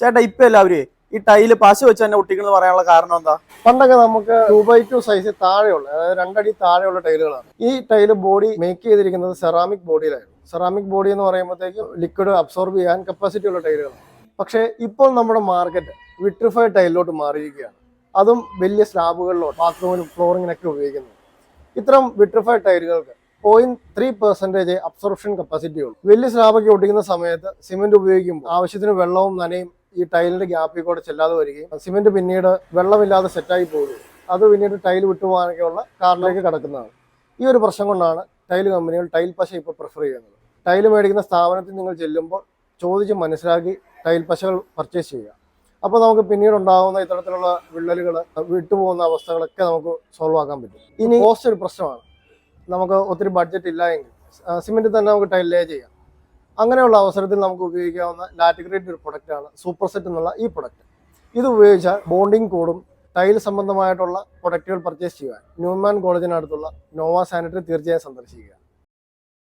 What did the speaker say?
ചേട്ടാ ഇപ്പൊ എല്ലാവരും ഈ ടൈല് പശ വെച്ച് തന്നെ ഒട്ടിക്കുന്നത് പറയാനുള്ള കാരണം എന്താ? പണ്ടൊക്കെ നമുക്ക് 2x2 സൈസ് താഴെയുള്ള, അതായത് 2 അടി താഴെയുള്ള ടൈലുകളാണ്. ഈ ടൈല് ബോഡി മേക്ക് ചെയ്തിരിക്കുന്നത് സെറാമിക് ബോഡിയിലായിരുന്നു. സെറാമിക് ബോഡി എന്ന് പറയുമ്പോഴത്തേക്കും ലിക്വിഡ് അബ്സോർബ് ചെയ്യാൻ കപ്പാസിറ്റി ഉള്ള ടൈലുകളാണ്. പക്ഷേ ഇപ്പോൾ നമ്മുടെ മാർക്കറ്റ് വിട്രിഫൈഡ് ടൈലിലോട്ട് മാറിയിരിക്കുകയാണ്. അതും വലിയ സ്ലാബുകളിലോ ബാത്റൂമിലും ഫ്ലോറിങ്ങിനൊക്കെ ഉപയോഗിക്കുന്നത്. ഇത്തരം വിട്രിഫൈഡ് ടൈലുകൾക്ക് 0.3% അബ്സോർപ്ഷൻ കപ്പാസിറ്റി ഉള്ളൂ. വലിയ സ്ലാബൊക്കെ ഒട്ടിക്കുന്ന സമയത്ത് സിമെന്റ് ഉപയോഗിക്കുമ്പോൾ ആവശ്യത്തിന് വെള്ളവും നനയും ഈ ടൈലിന്റെ ഗ്യാപ്പിൽ കൂടെ ചെല്ലാതെ വരികയും സിമെന്റ് പിന്നീട് വെള്ളമില്ലാതെ സെറ്റായി പോവുകയും അത് പിന്നീട് ടൈൽ വിട്ടുപോകാനൊക്കെയുള്ള കാരണത്തിലേക്ക് കടക്കുന്നതാണ്. ഈ ഒരു പ്രശ്നം കൊണ്ടാണ് ടൈൽ കമ്പനികൾ ടൈൽ പശ ഇപ്പോൾ പ്രിഫർ ചെയ്യുന്നത്. ടൈൽ മേടിക്കുന്ന സ്ഥാപനത്തിൽ നിങ്ങൾ ചെല്ലുമ്പോൾ ചോദിച്ച് മനസ്സിലാക്കി ടൈൽ പശകൾ പർച്ചേസ് ചെയ്യുക. അപ്പോൾ നമുക്ക് പിന്നീട് ഉണ്ടാകുന്ന ഇത്തരത്തിലുള്ള വിള്ളലുകൾ, വിട്ടുപോകുന്ന അവസ്ഥകളൊക്കെ നമുക്ക് സോൾവ് ആക്കാൻ പറ്റും. ഇനി കോസ്റ്റ് ഒരു പ്രശ്നമാണ്. നമുക്ക് ഒത്തിരി ബഡ്ജറ്റ് ഇല്ല എങ്കിൽ സിമെന്റിൽ തന്നെ നമുക്ക് ടൈൽ ലേ ചെയ്യാം. അങ്ങനെയുള്ള അവസരത്തിൽ നമുക്ക് ഉപയോഗിക്കാവുന്ന ലാറ്റിഗ്രേറ്റ് ഒരു പ്രൊഡക്റ്റാണ് സൂപ്പർ സെറ്റ് എന്നുള്ള ഈ പ്രൊഡക്റ്റ്. ഇത് ഉപയോഗിച്ചാൽ ബോണ്ടിങ് കൂടും. ടൈൽ സംബന്ധമായിട്ടുള്ള പ്രൊഡക്റ്റുകൾ പർച്ചേസ് ചെയ്യുവാൻ ന്യൂമാൻ കോളേജിനടുത്തുള്ള നോവ സാനിറ്ററി തീർച്ചയായും സന്ദർശിക്കുക.